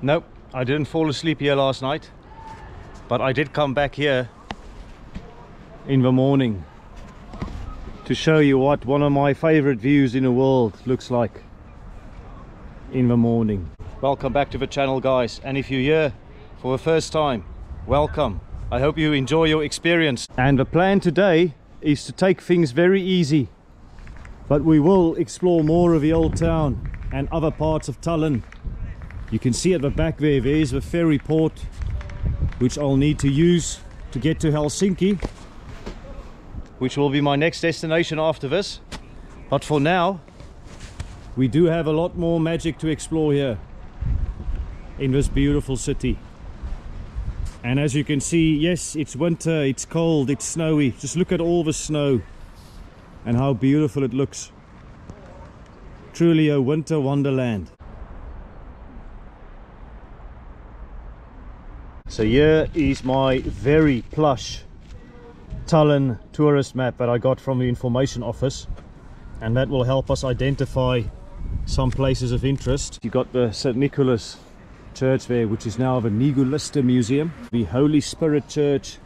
Nope, I didn't fall asleep here last night, but I did come back here in the morning to show you what one of my favorite views in the world looks like in the morning. Welcome back to the channel, guys, and if you're here for the first time, welcome. I hope you enjoy your experience. And the plan today is to take things very easy, but we will explore more of the old town and other parts of Tallinn. You can see at the back there is the ferry port, which I'll need to use to get to Helsinki, which will be my next destination after this. But for now, we do have a lot more magic to explore here in this beautiful city. And as you can see, yes, it's winter, it's cold, it's snowy. Just look at all the snow and how beautiful it looks. Truly a winter wonderland. So here is my very plush Tallinn tourist map that I got from the information office, and that will help us identify some places of interest. You got the St. Nicholas Church there, which is now the Niguliste Museum, the Holy Spirit Church,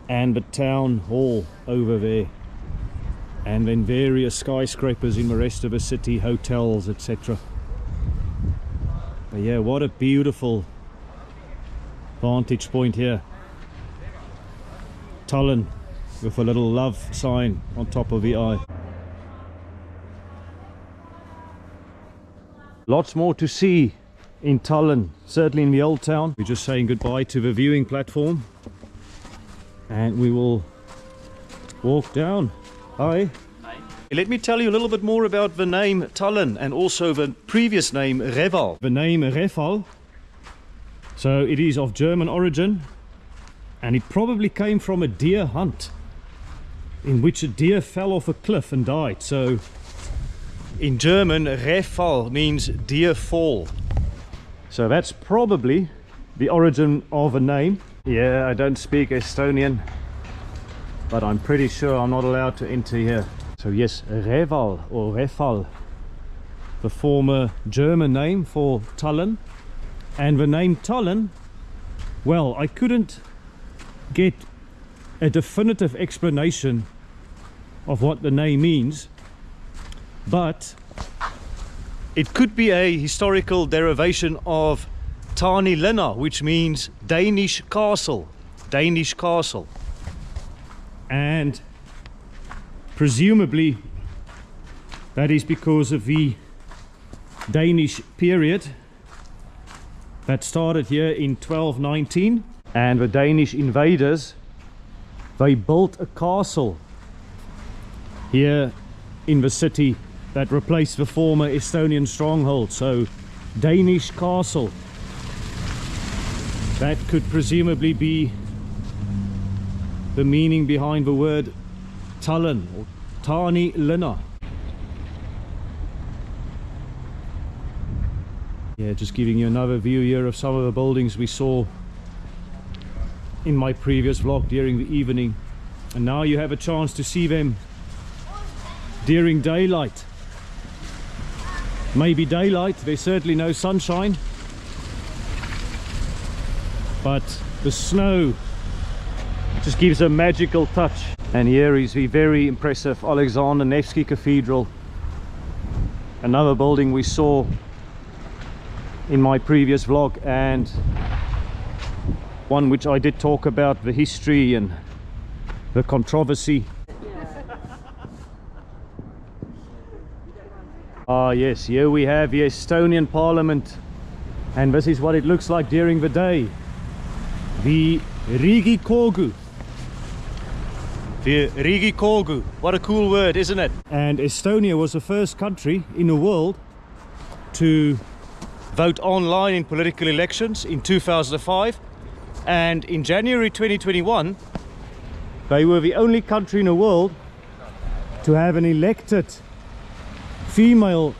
and the town hall over there, and then various skyscrapers in the rest of the city, hotels, etc. But yeah, what a beautiful vantage point here. Tallinn with a little love sign on top of the eye. Lots more to see in Tallinn, certainly in the old town. We're just saying goodbye to the viewing platform and we will walk down. Hi. Hi. Let me tell you a little bit more about the name Tallinn and also the previous name Reval. The name Reval, so it is of German origin, and it probably came from a deer hunt in which a deer fell off a cliff and died. So in German, Reval means deer fall. So that's probably the origin of a name. Yeah, I don't speak Estonian, but I'm pretty sure I'm not allowed to enter here. So yes, Reval or Reval, the former German name for Tallinn. And the name Tallinn, well, I couldn't get a definitive explanation of what the name means, but it could be a historical derivation of Taanilinna, which means Danish castle. Danish castle. And presumably that is because of the Danish period that started here in 1219, and the Danish invaders, they built a castle here in the city that replaced the former Estonian stronghold. So Danish castle, that could presumably be the meaning behind the word Tallinn or Taanilinna. Yeah, just giving you another view here of some of the buildings we saw in my previous vlog during the evening, and now you have a chance to see them during daylight. Maybe daylight, there's certainly no sunshine, but the snow just gives a magical touch. And here is the very impressive Alexander Nevsky Cathedral, another building we saw in my previous vlog, and one which I did talk about the history and the controversy. Ah yes, here we have the Estonian Parliament, and this is what it looks like during the day. The Riigikogu. The Riigikogu. What a cool word, isn't it? And Estonia was the first country in the world to vote online in political elections in 2005, and in January 2021 they were the only country in the world to have an elected female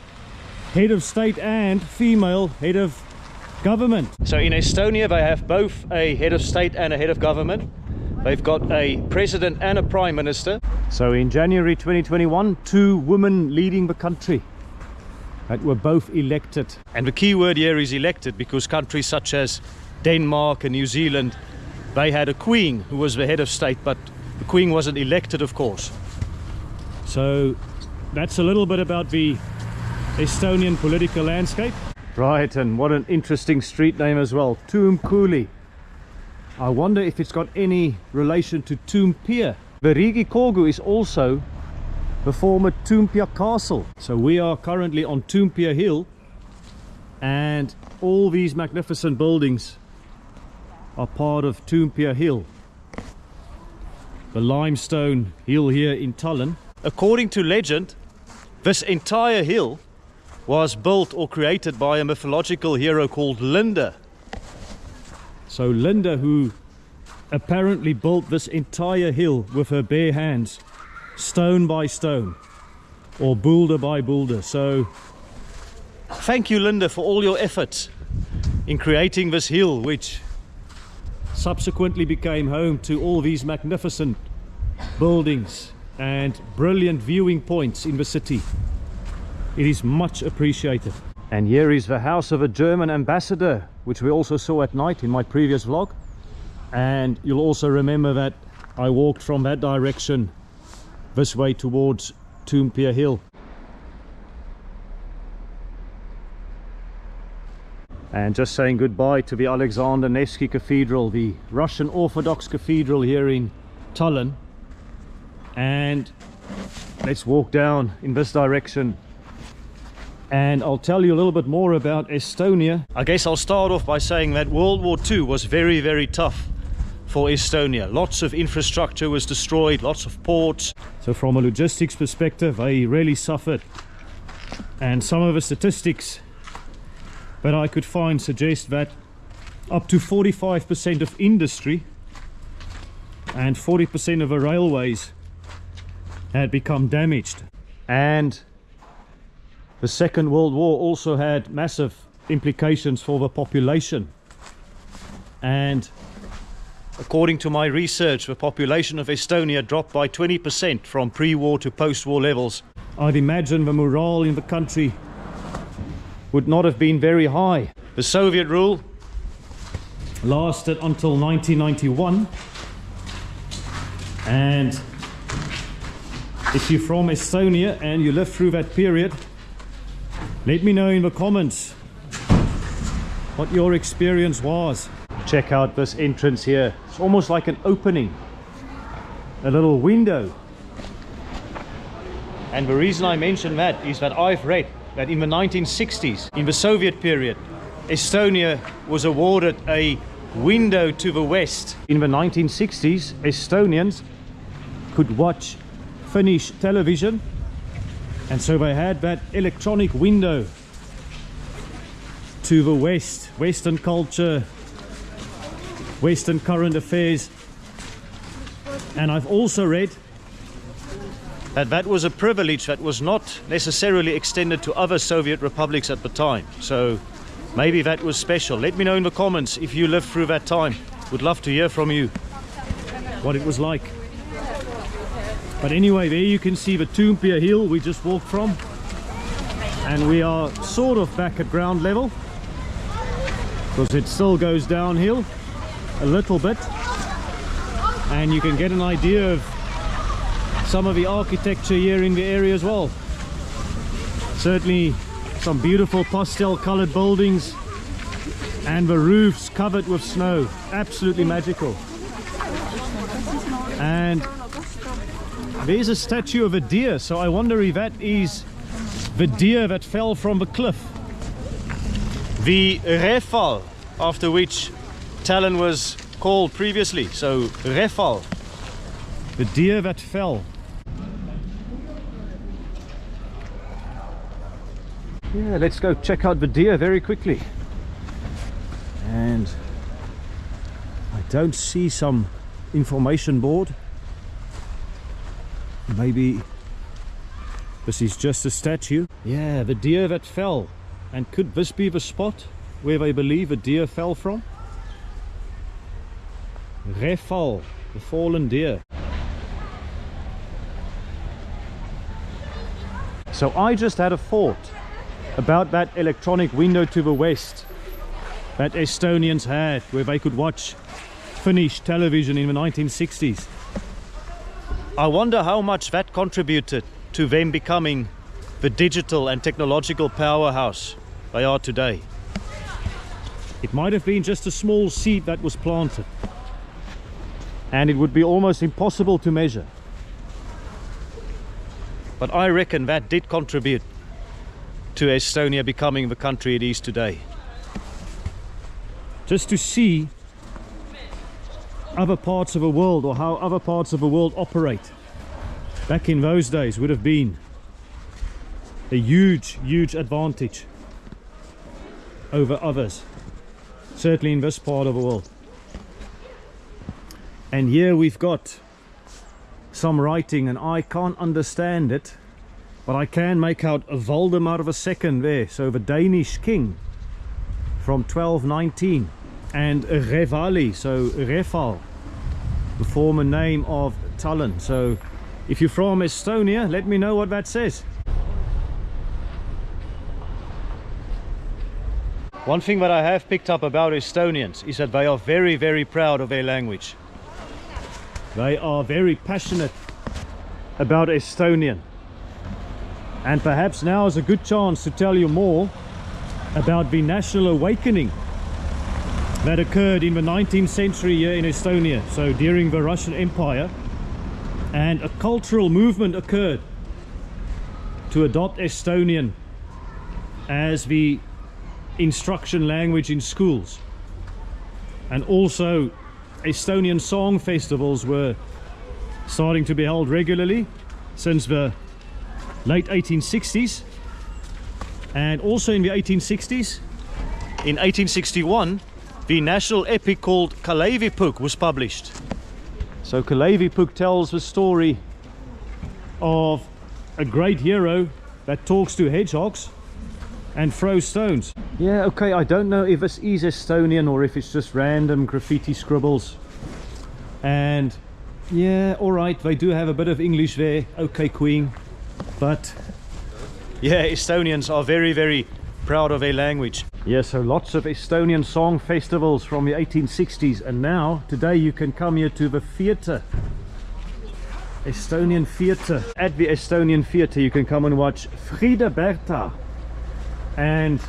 head of state and female head of government. So in Estonia they have both a head of state and a head of government. They've got a president and a prime minister. So in January 2021, 2 women leading the country. that were both elected. And the key word here is elected, because countries such as Denmark and New Zealand, they had a queen who was the head of state, but the queen wasn't elected, of course. So that's a little bit about the Estonian political landscape. Right, and what an interesting street name as well, Toompea. I wonder if it's got any relation to Toompea. The Riigikogu is also the former Toompea Castle. So we are currently on Toompea Hill, and all these magnificent buildings are part of Toompea Hill, the limestone hill here in Tallinn. According to legend, this entire hill was built or created by a mythological hero called Linda. So Linda, who apparently built this entire hill with her bare hands, stone by stone, or boulder by boulder. So thank you, Linda, for all your efforts in creating this hill, which subsequently became home to all these magnificent buildings and brilliant viewing points in the city. It is much appreciated. And here is the house of a German ambassador, which we also saw at night in my previous vlog. And you'll also remember that I walked from that direction this way towards Toompea Hill. And just saying goodbye to the Alexander Nevsky Cathedral, the Russian Orthodox Cathedral here in Tallinn. And let's walk down in this direction, and I'll tell you a little bit more about Estonia. I guess I'll start off by saying that World War II was very, very tough for Estonia. Lots of infrastructure was destroyed, lots of ports. So from a logistics perspective, they really suffered. And some of the statistics that I could find suggest that up to 45% of industry and 40% of the railways had become damaged. And the Second World War also had massive implications for the population. And according to my research, the population of Estonia dropped by 20% from pre-war to post-war levels. I'd imagine the morale in the country would not have been very high. The Soviet rule lasted until 1991, and if you're from Estonia and you lived through that period, let me know in the comments what your experience was. Check out this entrance here. It's almost like an opening, a little window. And the reason I mention that is that I've read that in the 1960s, in the Soviet period, Estonia was awarded a window to the west. In the 1960s, Estonians could watch Finnish television, and so they had that electronic window to the west, Western culture, Western current affairs. And I've also read that that was a privilege that was not necessarily extended to other Soviet republics at the time. So maybe that was special. Let me know in the comments if you lived through that time. Would love to hear from you what it was like. But anyway, there you can see the Toompea Hill we just walked from, and we are sort of back at ground level because it still goes downhill a little bit, and you can get an idea of some of the architecture here in the area as well. Certainly some beautiful pastel colored buildings, and the roofs covered with snow. Absolutely magical. And there's a statue of a deer, so I wonder if that is the deer that fell from the cliff. The Reval, after which Tallinn was called previously. So Reval, the deer that fell. Yeah, let's go check out the deer very quickly. And I don't see some information board. Maybe this is just a statue. Yeah, the deer that fell. And could this be the spot where they believe a deer fell from? Reval, the fallen deer. So I just had a thought. about that electronic window to the west that Estonians had, where they could watch Finnish television in the 1960s. I wonder how much that contributed to them becoming the digital and technological powerhouse they are today. It might have been just a small seed that was planted, and it would be almost impossible to measure. But I reckon that did contribute to Estonia becoming the country it is today. Just to see other parts of the world, or how other parts of the world operate back in those days, would have been a huge advantage over others, certainly in this part of the world. And here we've got some writing, and I can't understand it, but I can make out a Valdemar II there, so the Danish king from 1219, and a Revali, so Reval, the former name of Tallinn. So if you're from Estonia, let me know what that says. One thing that I have picked up about Estonians is that they are very proud of their language. They are very passionate about Estonian. And perhaps now is a good chance to tell you more about the national awakening that occurred in the 19th century here in Estonia, so during the Russian Empire. And a cultural movement occurred to adopt Estonian as the instruction language in schools. And also Estonian song festivals were starting to be held regularly since the late 1860s. And also in the 1860s, in 1861, the national epic called Kalevipoeg was published. So Kalevipoeg tells the story of a great hero that talks to hedgehogs and throws stones. Yeah, okay, I don't know if this is Estonian or if it's just random graffiti scribbles. And yeah, alright, they do have a bit of English there. Okay, Queen. But yeah, Estonians are very proud of their language. Yeah, so lots of Estonian song festivals from the 1860s, and now today you can come here to the theatre, Estonian theatre. At the Estonian theatre you can come and watch Frida Berta and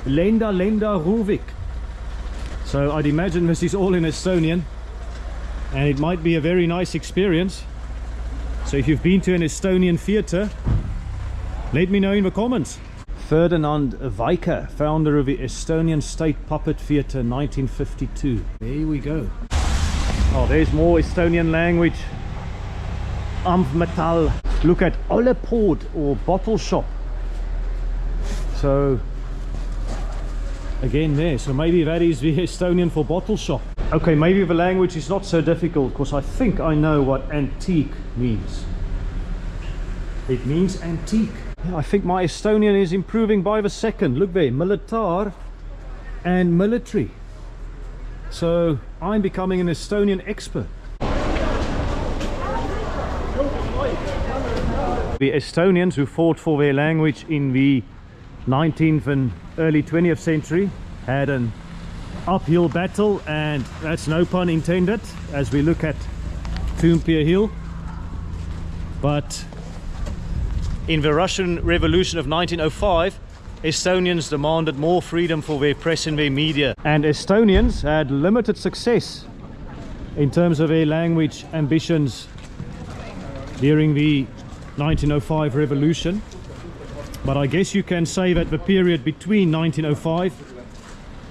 Lenda Ruvik. So I'd imagine this is all in Estonian, and it might be a very nice experience. So if you've been to an Estonian theatre, let me know in the comments. Ferdinand Vaike, founder of the Estonian State Puppet Theatre, 1952. There we go. Oh, there's more Estonian language. Amfmetal. Look at Olepod, or bottle shop. So again there, so maybe that is the Estonian for bottle shop. Okay, maybe the language is not so difficult, because I think I know what antique means. It means antique. Yeah, I think my Estonian is improving by the second. Look there, militar and military. So I'm becoming an Estonian expert. The Estonians who fought for their language in the 19th and early 20th century had an uphill battle, and that's no pun intended as we look at Toompea Hill. But in the Russian Revolution of 1905, Estonians demanded more freedom for their press and their media. And Estonians had limited success in terms of their language ambitions during the 1905 revolution. But I guess you can say that the period between 1905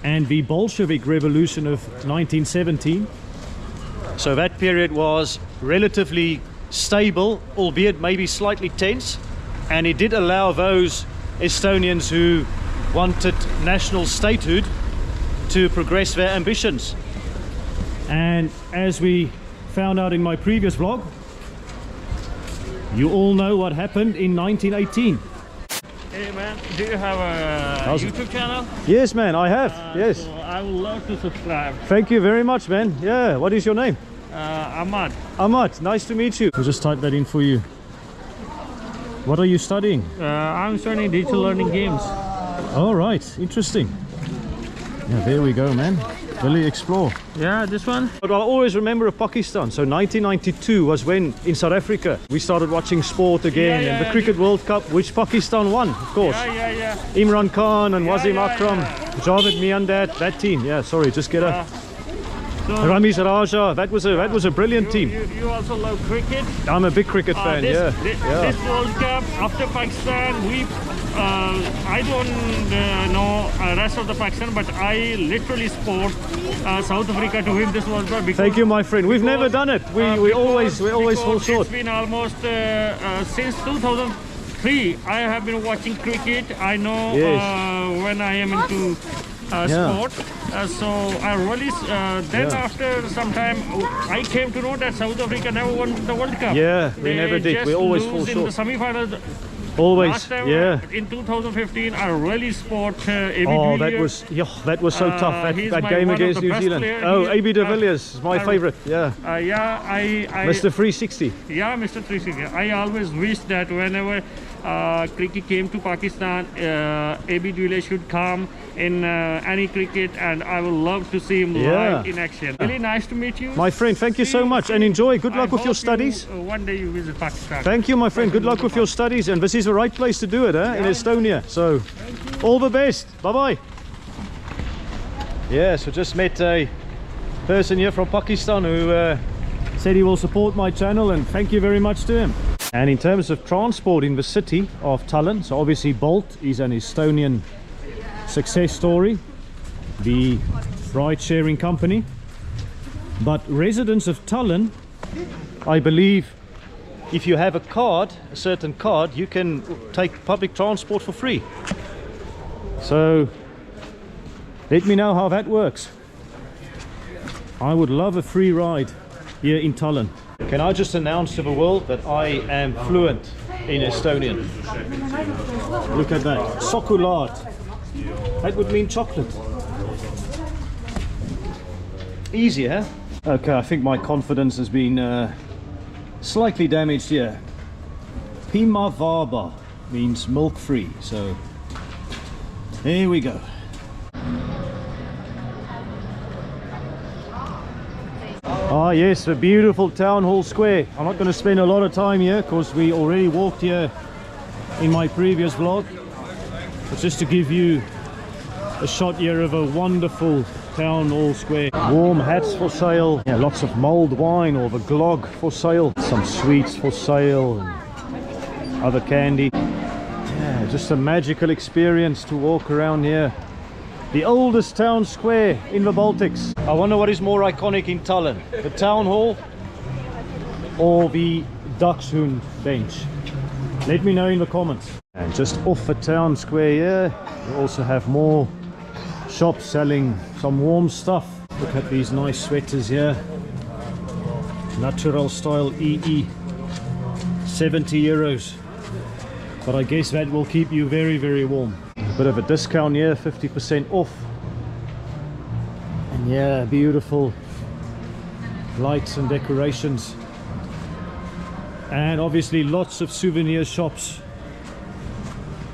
and the Bolshevik Revolution of 1917, so that period was relatively stable, albeit maybe slightly tense. And it did allow those Estonians who wanted national statehood to progress their ambitions. And as we found out in my previous vlog, you all know what happened in 1918. Hey man, do you have a YouTube channel? Yes man, I have, yes. So I would love to subscribe. Thank you very much man. Yeah, what is your name? Ahmad. Ahmad, nice to meet you. I'll just type that in for you. What are you studying? I'm studying digital learning games. All right, interesting. Yeah, there we go, man. Really explore. Yeah, this one. But I always remember of Pakistan. So 1992 was when in South Africa we started watching sport again, and the Cricket World Cup, which Pakistan won, of course. Yeah. Imran Khan and Wasim yeah, Akram, Javed Miandad, that team. Yeah, sorry, just get a So Ramiz Raja. That was a brilliant team. You also love cricket. I'm a big cricket fan. This Yeah. World Cup after Pakistan, I don't know rest of the Pakistan, but I literally support South Africa to win this World Cup. Thank you, my friend. We've never done it. We always fall short. It's been almost since 2003. I have been watching cricket. I know when I am into sport. So I really then after some time I came to know that South Africa never won the World Cup. Yeah, we never did. We always fall short in the semi-final. Always. Last time, in 2015, I really support AB Oh, de Villiers. that was so tough. That game against New Zealand. Oh, AB de Villiers is my favorite. Yeah. Mr. 360. Yeah, Mr. 360. I always wish that whenever cricket came to Pakistan, AB de Villiers should come in any cricket, and I would love to see him live in action. Really nice to meet you. My friend, thank you so much, and enjoy. Good luck with your studies. One day you visit Pakistan. Thank you, my friend. Good luck with your studies, and this is the right place to do it, in Estonia. So, all the best. Bye-bye. Yeah, so just met a person here from Pakistan who said he will support my channel, and thank you very much to him. And in terms of transport in the city of Tallinn, so obviously Bolt is an Estonian success story, the ride-sharing company, but residents of Tallinn, I believe, if you have a card, a certain card, you can take public transport for free. So let me know how that works. I would love a free ride here in Tallinn. Can I just announce to the world that I am fluent in Estonian? Look at that. Sokolad. That would mean chocolate. Easy, huh? Okay, I think my confidence has been slightly damaged here. Pimavaba means milk-free, so here we go. Ah yes, a beautiful town hall square. I'm not going to spend a lot of time here because we already walked here in my previous vlog. But just to give you a shot here of a wonderful town hall square. Warm hats for sale. Yeah, lots of mulled wine or the glog for sale. Some sweets for sale and other candy. Yeah, just a magical experience to walk around here. The oldest town square in the Baltics. I wonder what is more iconic in Tallinn, the town hall or the Dachshund bench. Let me know in the comments. And just off the town square here, we also have more shops selling some warm stuff. Look at these nice sweaters here. Natural style EE, 70 euros. But I guess that will keep you very, very warm. Bit of a discount here, 50% off. And yeah, beautiful lights and decorations. And obviously lots of souvenir shops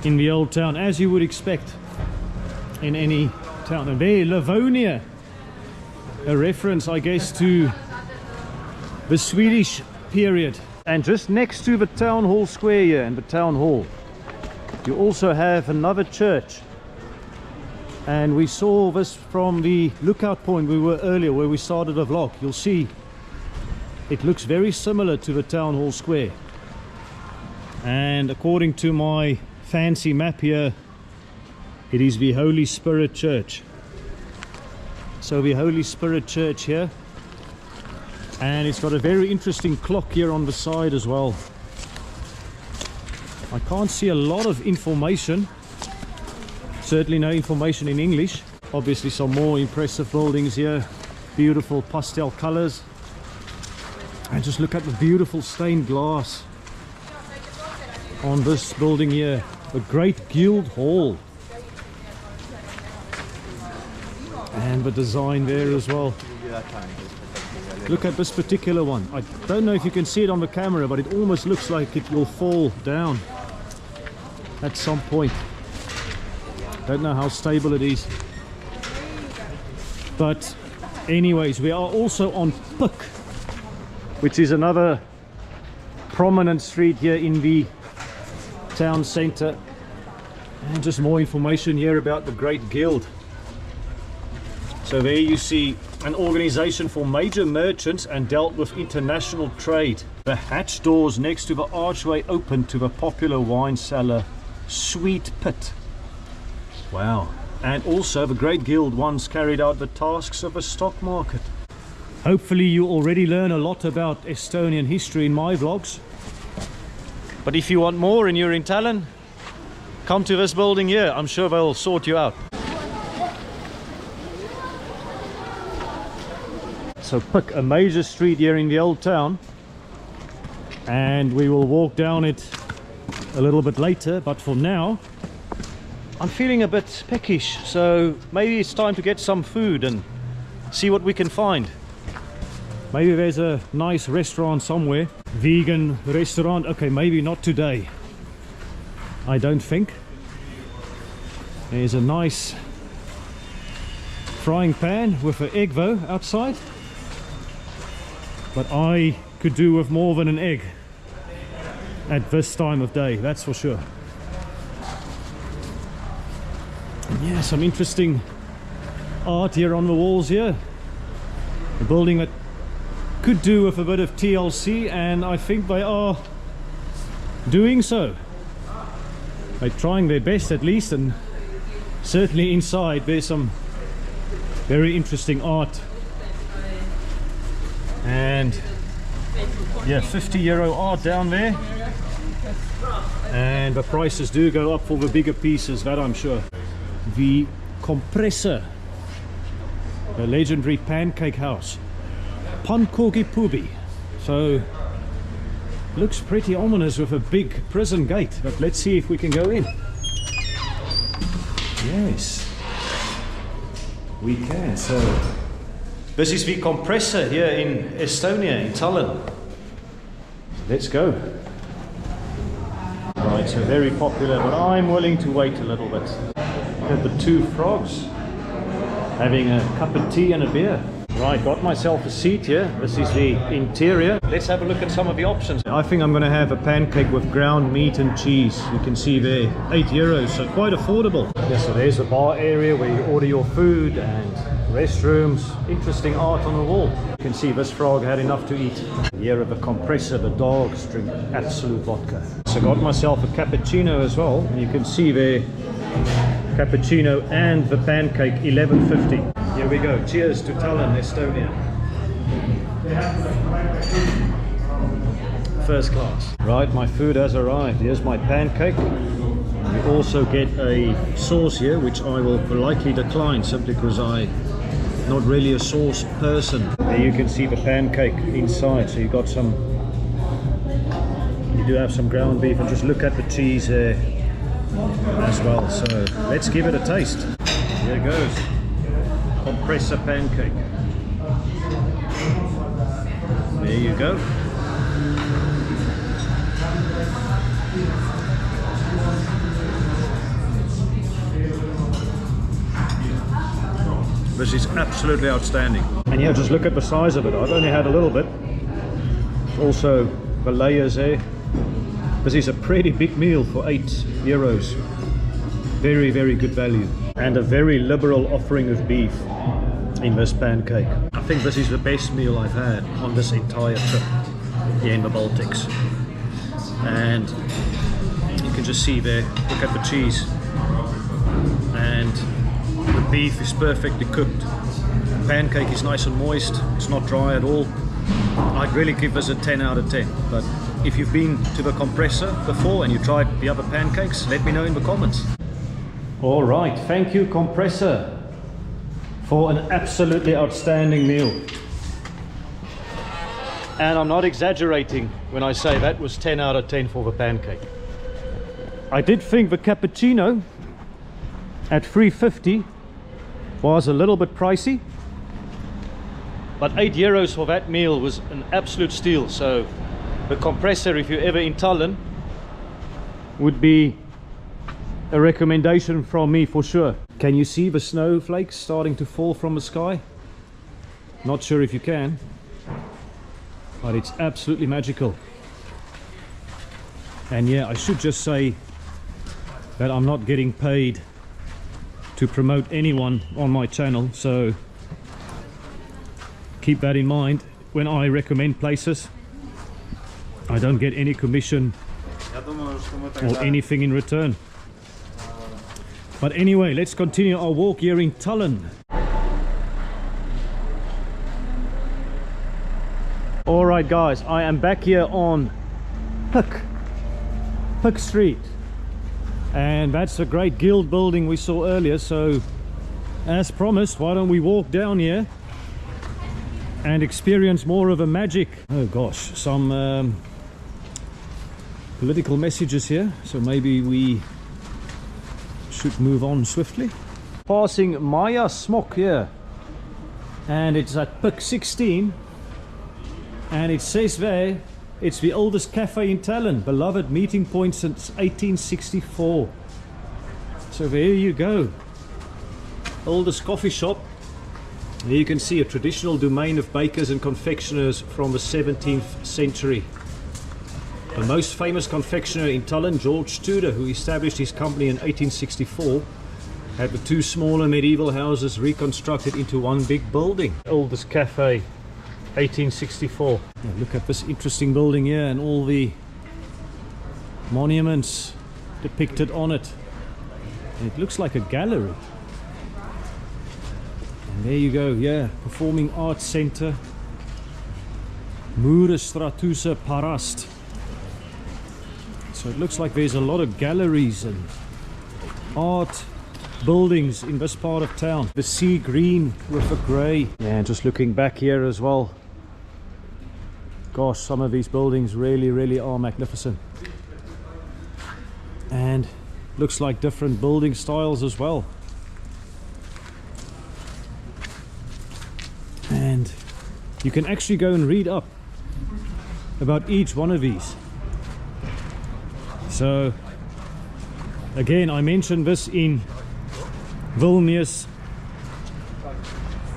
in the old town, as you would expect in any town. And there, Livonia, a reference, I guess, to the Swedish period. And just next to the town hall square here and the town hall, you also have another church, and we saw this from the lookout point we were earlier where we started a vlog. You'll see it looks very similar to the town hall square, and according to my fancy map here, it is the Holy Spirit Church. So the Holy Spirit Church here, and it's got a very interesting clock here on the side as well. I can't see a lot of information, certainly no information in English. Obviously some more impressive buildings here, beautiful pastel colors, and just look at the beautiful stained glass on this building here, a great guild hall, and the design there as well. Look at this particular one. I don't know if you can see it on the camera, but it almost looks like it will fall down. at some point. Don't know how stable it is. But anyways, we are also on Puk, which is another prominent street here in the town center. And just more information here about the Great Guild. So there you see an organization for major merchants and dealt with international trade. The hatch doors next to the archway open to the popular wine cellar Sweet Pit. Wow. And also the Great Guild once carried out the tasks of a stock market. Hopefully you already learn a lot about Estonian history in my vlogs. But if you want more and you're in Tallinn, come to this building here. I'm sure they'll sort you out. So Puk, a major street here in the old town, and we will walk down it a little bit later, but for now I'm feeling a bit peckish, so maybe it's time to get some food and see what we can find. Maybe there's a nice restaurant somewhere, vegan restaurant. Okay, maybe not today, I don't think. There's a nice frying pan with an egg though outside. But I could do with more than an egg at this time of day, that's for sure. And yeah, some interesting art here on the walls here. A building that could do with a bit of TLC, and I think they are doing so. They're trying their best at least, and certainly inside there's some very interesting art. And yeah, 50 euro art down there, and the prices do go up for the bigger pieces, that I'm sure. The Compressor, the legendary pancake house, Pankogi Pubi. So looks pretty ominous with a big prison gate, but let's see if we can go in. Yes, we can. So this is the Compressor here in Estonia, in Tallinn. Let's go. Right, so very popular, but I'm willing to wait a little bit. Look at the two frogs having a cup of tea and a beer. Right, got myself a seat here. This is the interior. Let's have a look at some of the options. I think I'm going to have a pancake with ground meat and cheese. You can see there, 8 euros, so quite affordable. Yeah, so there's the bar area where you order your food, and restrooms. Interesting art on the wall. You can see this frog had enough to eat. Here at the Compressor, the dogs drink absolute vodka. So got myself a cappuccino as well, and you can see there, cappuccino and the pancake, 11.50. Here we go. Cheers to Tallinn, Estonia. First class. Right, my food has arrived. Here's my pancake. You also get a sauce here, which I will politely decline simply because I'm not really a sauce person. There you can see the pancake inside. So you got some, you do have some ground beef, and just look at the cheese there as well. So let's give it a taste. Here it goes. Compressor pancake. There you go. This is absolutely outstanding. And yeah, just look at the size of it. I've only had a little bit. Also the layers there. This is a pretty big meal for 8 euros. Very, very good value. And a very liberal offering of beef in this pancake. I think this is the best meal I've had on this entire trip here in the Baltics. And you can just see there, look at the cheese. And the beef is perfectly cooked. The pancake is nice and moist, it's not dry at all. I'd really give this a 10 out of 10. But if you've been to the Compressor before and you tried the other pancakes, let me know in the comments. All right, thank you Compressor for an absolutely outstanding meal. And I'm not exaggerating when I say that was 10 out of 10 for the pancake. I did think the cappuccino at 3.50 was a little bit pricey, but 8 euros for that meal was an absolute steal. So the Compressor, if you're ever in Tallinn, would be a recommendation from me for sure. Can you see the snowflakes starting to fall from the sky? Not sure if you can, but it's absolutely magical. And yeah, I should just say that I'm not getting paid to promote anyone on my channel, so keep that in mind. When I recommend places, I don't get any commission or anything in return. But anyway, let's continue our walk here in Tallinn. Alright guys, I am back here on Puck Street, and that's the great guild building we saw earlier. So as promised, why don't we walk down here and experience more of a magic. Oh gosh, some political messages here, so maybe we should move on swiftly. Passing Maya Smok here, and it's at Puck 16, and it says there it's the oldest cafe in Tallinn, beloved meeting point since 1864. So there you go, oldest coffee shop. Here you can see a traditional domain of bakers and confectioners from the 17th century. The most famous confectioner in Tallinn, George Tudor, who established his company in 1864, had the two smaller medieval houses reconstructed into one big building. Oldest cafe, 1864. Now look at this interesting building here and all the monuments depicted on it. And it looks like a gallery. And there you go, yeah, Performing Arts Center, Murestratuuse Parast. So it looks like there's a lot of galleries and art buildings in this part of town. The sea green with the grey. Yeah, and just looking back here as well. Gosh, some of these buildings really are magnificent. And looks like different building styles as well. And you can actually go and read up about each one of these. So again, I mentioned this in Vilnius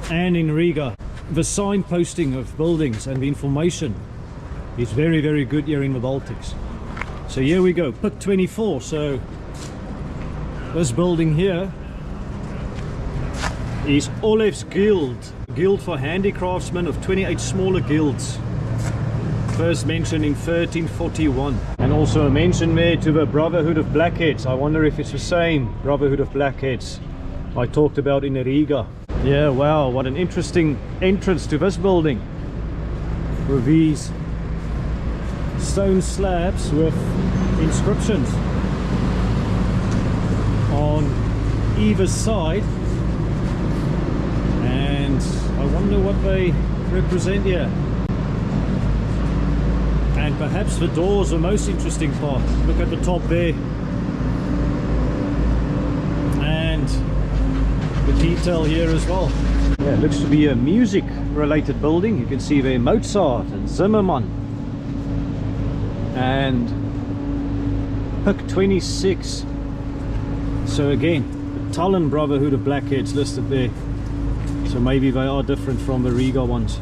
and in Riga. The signposting of buildings and the information is very good here in the Baltics. So here we go, Puck 24. So this building here is Olev's Guild, guild for handicraftsmen of 28 smaller guilds. First mentioned in 1341. And also a mention there to the Brotherhood of Blackheads. I wonder if it's the same Brotherhood of Blackheads I talked about in Riga. Yeah, wow, what an interesting entrance to this building, with these stone slabs with inscriptions on either side, and I wonder what they represent here. And perhaps the doors are the most interesting part. Look at the top there, and the detail here as well. Yeah, it looks to be a music related building. You can see there Mozart and Zimmermann. And Puck 26. So again, the Tallinn Brotherhood of Blackheads listed there. So maybe they are different from the Riga ones.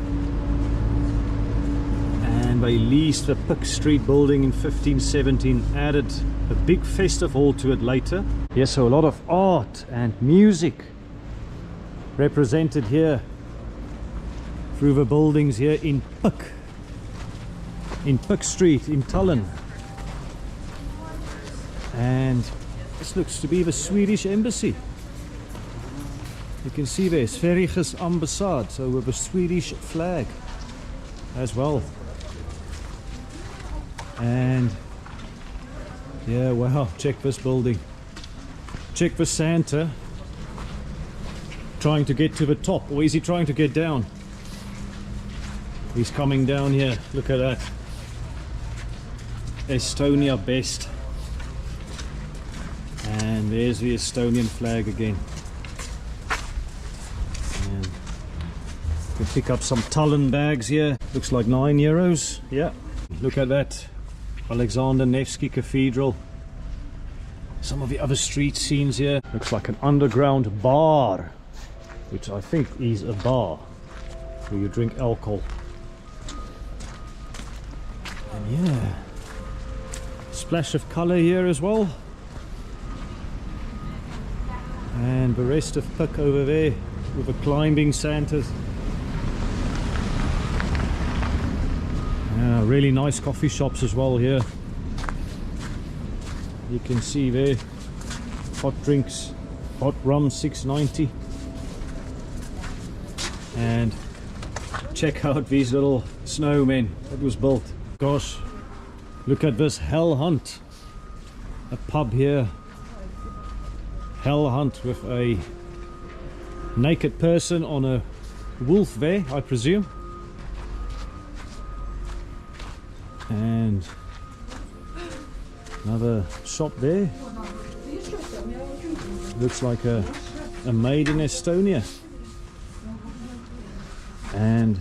And they leased the Puck Street building in 1517, added a big festive hall to it later. Yes, so a lot of art and music represented here through the buildings here in Puck Street in Tallinn. And this looks to be the Swedish embassy. You can see there, Sveriges ambassad, so with a Swedish flag as well. And yeah, wow, check this building. Check the Santa trying to get to the top, or is he trying to get down? He's coming down here. Look at that. Estonia best. And there's the Estonian flag again. And you can pick up some Tallinn bags here. Looks like €9. Yeah. Look at that. Alexander Nevsky Cathedral. some of the other street scenes here. Looks like an underground bar, which I think is a bar where you drink alcohol. And yeah, splash of color here as well. And the rest of Puck over there with the climbing Santas. Yeah, really nice coffee shops as well here. You can see there, hot drinks, hot rum, $6.90. And check out these little snowmen that was built. Gosh, look at this Hell Hunt, a pub here. Hell Hunt with a naked person on a wolf there, I presume. And another shop there. Looks like a made in Estonia. And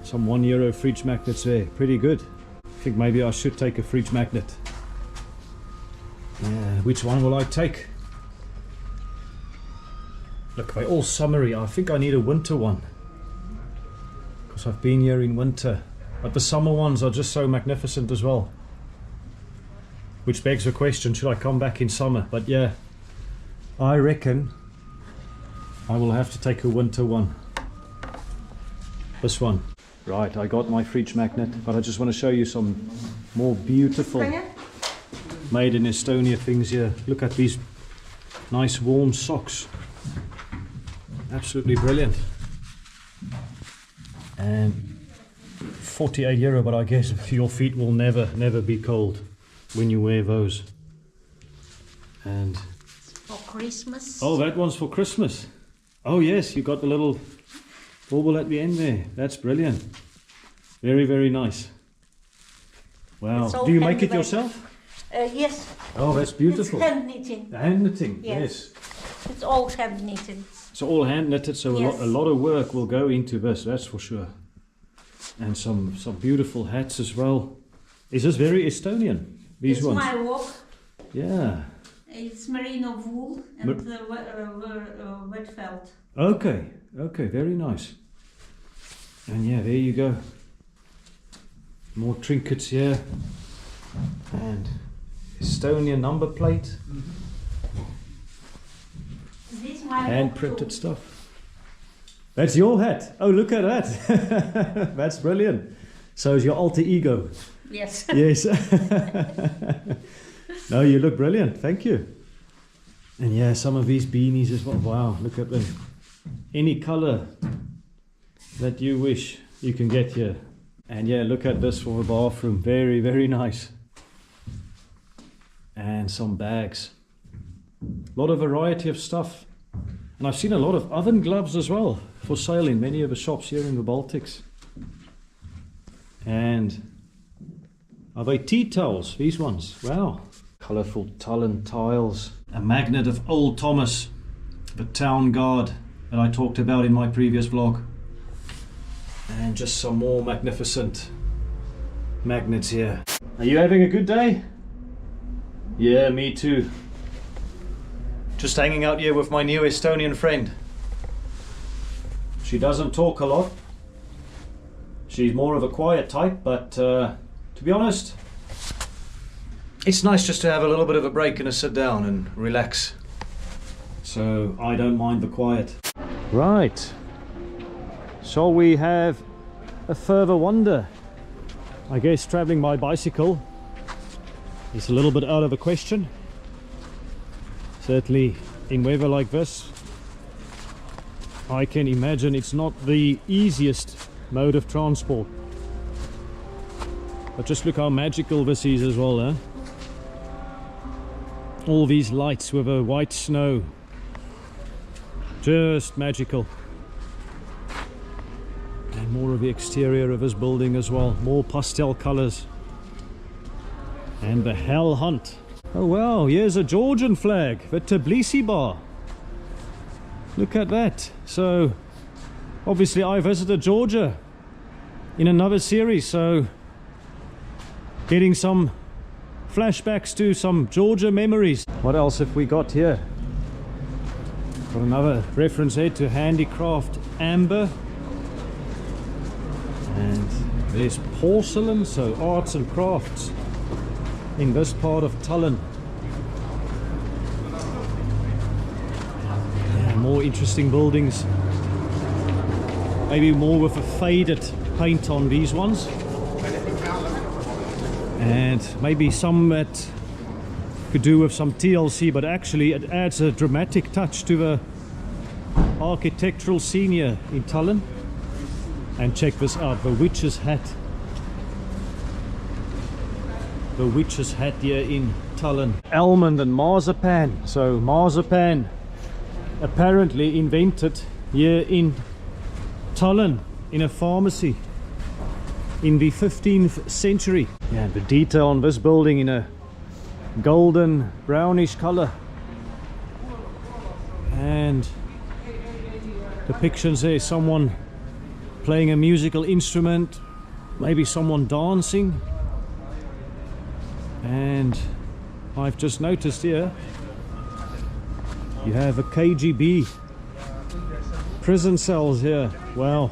some €1 fridge magnets there. Pretty good. I think maybe I should take a fridge magnet. Which one will I take? Look, they're all summery. I think I need a winter one, because I've been here in winter. But the summer ones are just so magnificent as well. Which begs the question, should I come back in summer? But yeah, I reckon I will have to take a winter one. This one. Right, I got my fridge magnet, but I just want to show you some more beautiful made in Estonia things here. Look at these nice warm socks. Absolutely brilliant. And €48, but I guess your feet will never be cold when you wear those. And for Christmas. Oh, that one's for Christmas. Oh yes, you got the little bauble at the end there. That's brilliant. Very, very nice. Wow. Do you make it yourself? Yes. Oh, that's beautiful. It's hand knitting. Hand knitting, yes. It's all hand knitted. It's all hand knitted, so yes. a lot of work will go into this, that's for sure. And some beautiful hats as well. Is this very Estonian? These ones? It's my work. Yeah. It's merino wool and wet felt. Okay, okay, very nice. And yeah, there you go. More trinkets here. And Estonian number plate. Hand printed stuff. That's your hat. Oh, look at that. That's brilliant. So is your alter ego. Yes. Yes. No, you look brilliant. Thank you. And yeah, some of these beanies as well. Wow, look at them. Any color that you wish you can get here. And yeah, look at this for a bathroom. Very, very nice. And some bags. A lot of variety of stuff. And I've seen a lot of oven gloves as well for sale in many of the shops here in the Baltics. And are they tea towels, these ones? Wow. Colourful Tallinn tiles. A magnet of Old Thomas, the town guard that I talked about in my previous vlog. And just some more magnificent magnets here. Are you having a good day? Yeah, me too. Just hanging out here with my new Estonian friend. She doesn't talk a lot. She's more of a quiet type, but to be honest, it's nice just to have a little bit of a break and a sit down and relax. So I don't mind the quiet. Right. Shall we have a further wander? I guess traveling by bicycle is a little bit out of the question. Certainly in weather like this, I can imagine it's not the easiest mode of transport. But just look how magical this is as well, eh? All these lights with a white snow. Just magical. And more of the exterior of this building as well. More pastel colors. And the Hell Hunt. Oh wow, here's a Georgian flag, the Tbilisi bar. Look at that. So obviously I visited Georgia in another series, so getting some flashbacks to some Georgia memories. What else have we got here? Got another reference here to handicraft amber. And there's porcelain, so arts and crafts in this part of Tallinn. Yeah, more interesting buildings. Maybe more with a faded paint on these ones. And maybe some that could do with some TLC, but actually it adds a dramatic touch to the architectural scene here in Tallinn. And check this out, the witch's hat. The witch's hat here in Tallinn. Almond and marzipan. So marzipan apparently invented here in Tallinn in a pharmacy in the 15th century. Yeah, the detail on this building in a golden brownish color. And depictions there, someone playing a musical instrument, maybe someone dancing. And I've just noticed here you have a KGB prison cells here. Wow.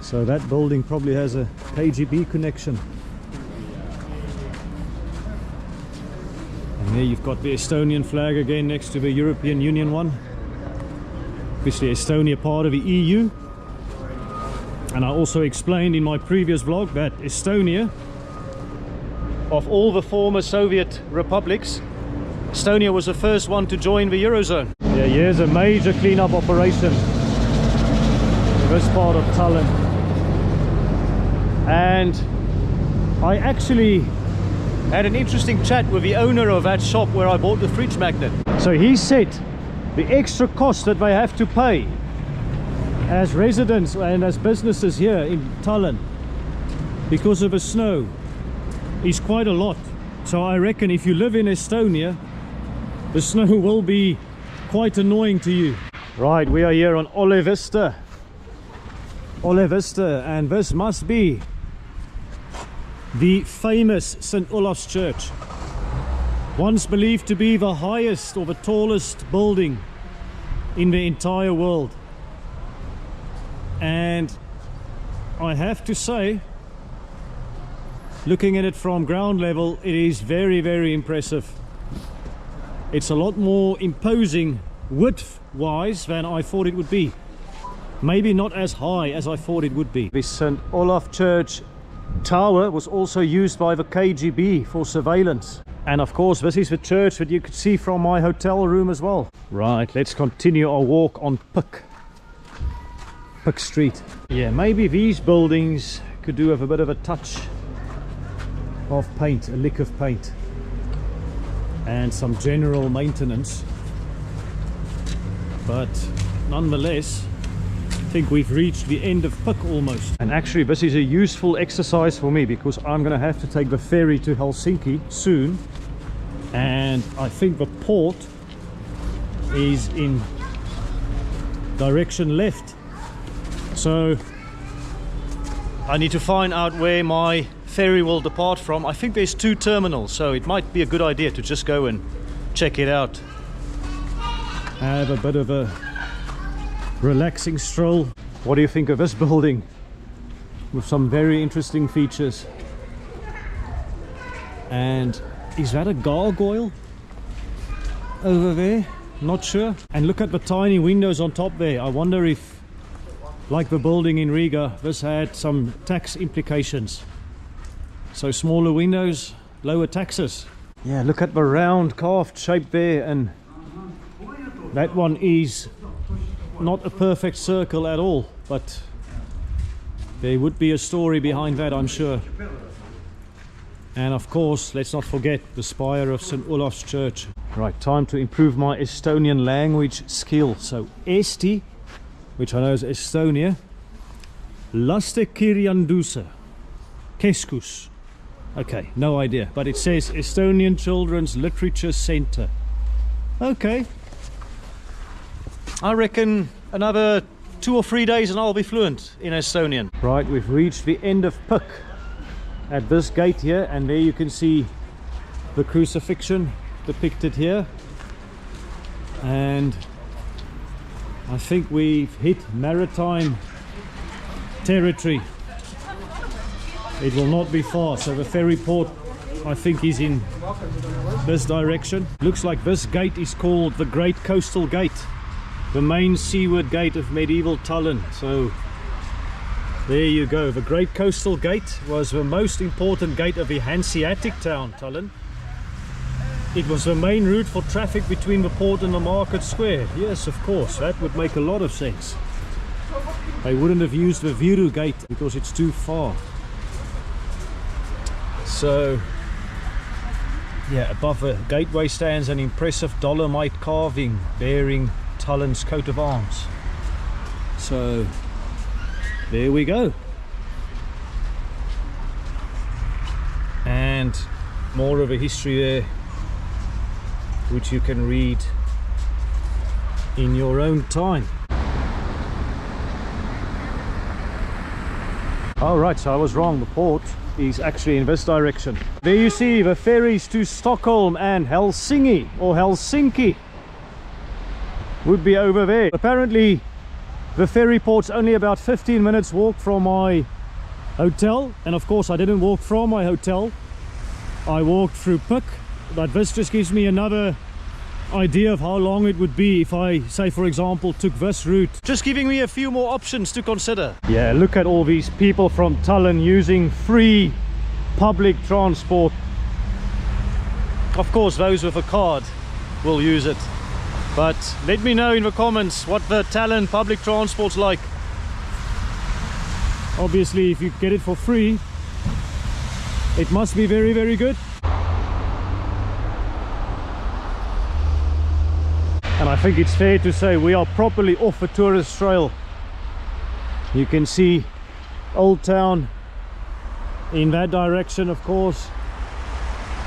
So that building probably has a KGB connection. And there you've got the Estonian flag again next to the European Union one. Obviously Estonia part of the EU. And I also explained in my previous vlog that Estonia, of all the former Soviet republics, Estonia was the first one to join the Eurozone. Yeah, here's a major cleanup operation in this part of Tallinn. And I actually had an interesting chat with the owner of that shop where I bought the fridge magnet. So he said the extra cost that they have to pay as residents and as businesses here in Tallinn because of the snow is quite a lot. So I reckon if you live in Estonia, the snow will be quite annoying to you. Right, we are here on Oleviste, and this must be the famous St. Olaf's Church, once believed to be the highest or the tallest building in the entire world. And I have to say, looking at it from ground level, it is very, very impressive. It's a lot more imposing width wise than I thought it would be. Maybe not as high as I thought it would be. This St. Olaf Church tower was also used by the KGB for surveillance. And of course this is the church that you could see from my hotel room as well. Right, let's continue our walk on Puck Street. Yeah, maybe these buildings could do with a bit of a touch of paint, a lick of paint, and some general maintenance. But nonetheless, I think we've reached the end of Puck almost. And actually this is a useful exercise for me because I'm going to have to take the ferry to Helsinki soon, and I think the port is in direction left. So I need to find out where my ferry will depart from. I think there's 2 terminals, so it might be a good idea to just go and check it out. Have a bit of a relaxing stroll. What do you think of this building? With some very interesting features. And is that a gargoyle over there? Not sure. And look at the tiny windows on top there. I wonder if, like the building in Riga, this had some tax implications. So smaller windows, lower taxes. Yeah, look at the round carved shape there, and that one is not a perfect circle at all, but there would be a story behind that, I'm sure. And of course, let's not forget the spire of St. Olaf's Church. Right, time to improve my Estonian language skill. So Eesti, which I know is Estonia, Lastekirjanduse Keskus. Okay, no idea, but it says Estonian Children's Literature Center. Okay. I reckon another 2 or 3 days and I'll be fluent in Estonian. Right, we've reached the end of Puck. at this gate here, and there you can see the crucifixion depicted here. And I think we've hit maritime territory. It will not be far, so the ferry port I think is in this direction. Looks like this gate is called the Great Coastal Gate, the main seaward gate of medieval Tallinn. So there you go. The Great Coastal Gate was the most important gate of the Hanseatic town, Tallinn. It was the main route for traffic between the port and the market square. Yes, of course, that would make a lot of sense. They wouldn't have used the Viru Gate because it's too far. So, yeah, above the gateway stands an impressive dolomite carving bearing Tallinn's coat of arms. So, there we go. And more of a history there, which you can read in your own time. Alright, so I was wrong. The port is actually in this direction. There you see the ferries to Stockholm and Helsinki, or Helsinki would be over there. Apparently the ferry port's only about 15 minutes walk from my hotel, and of course I didn't walk from my hotel, I walked through Puck. But this just gives me another idea of how long it would be if I, say for example, took this route. Just giving me a few more options to consider. Yeah, look at all these people from Tallinn using free public transport. Of course those with a card will use it, but let me know in the comments what the Tallinn public transport's like. Obviously if you get it for free, it must be very, very good. And I think it's fair to say we are properly off a tourist trail. You can see Old Town in that direction, of course,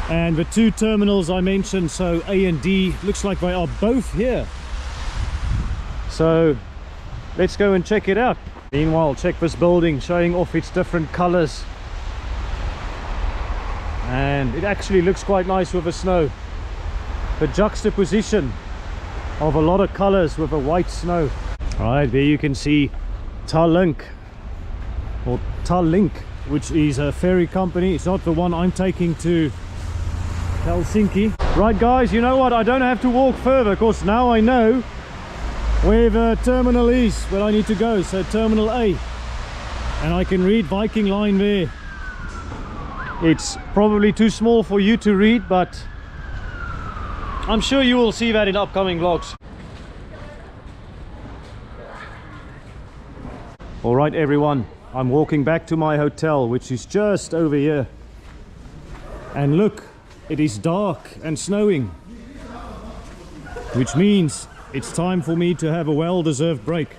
and the two terminals I mentioned, so A and D, looks like they are both here. So let's go and check it out. Meanwhile, check this building showing off its different colors, and it actually looks quite nice with the snow. The juxtaposition of a lot of colors with a white snow. Right, there you can see Tallink, or Tallink, which is a ferry company. It's not the one I'm taking to Helsinki. Right guys, you know what, I don't have to walk further because now I know where the terminal is, where I need to go. So Terminal A, and I can read Viking Line there. It's probably too small for you to read, but I'm sure you will see that in upcoming vlogs. Alright everyone, I'm walking back to my hotel, which is just over here. And look, it is dark and snowing, which means it's time for me to have a well-deserved break.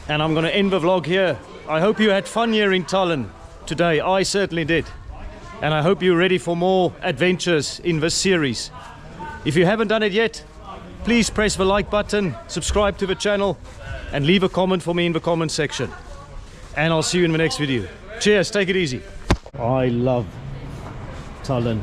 And I'm going to end the vlog here. I hope you had fun here in Tallinn today. I certainly did. And I hope you're ready for more adventures in this series. If you haven't done it yet, please press the like button, subscribe to the channel, and leave a comment for me in the comment section. And I'll see you in the next video. Cheers, take it easy. I love Tallinn.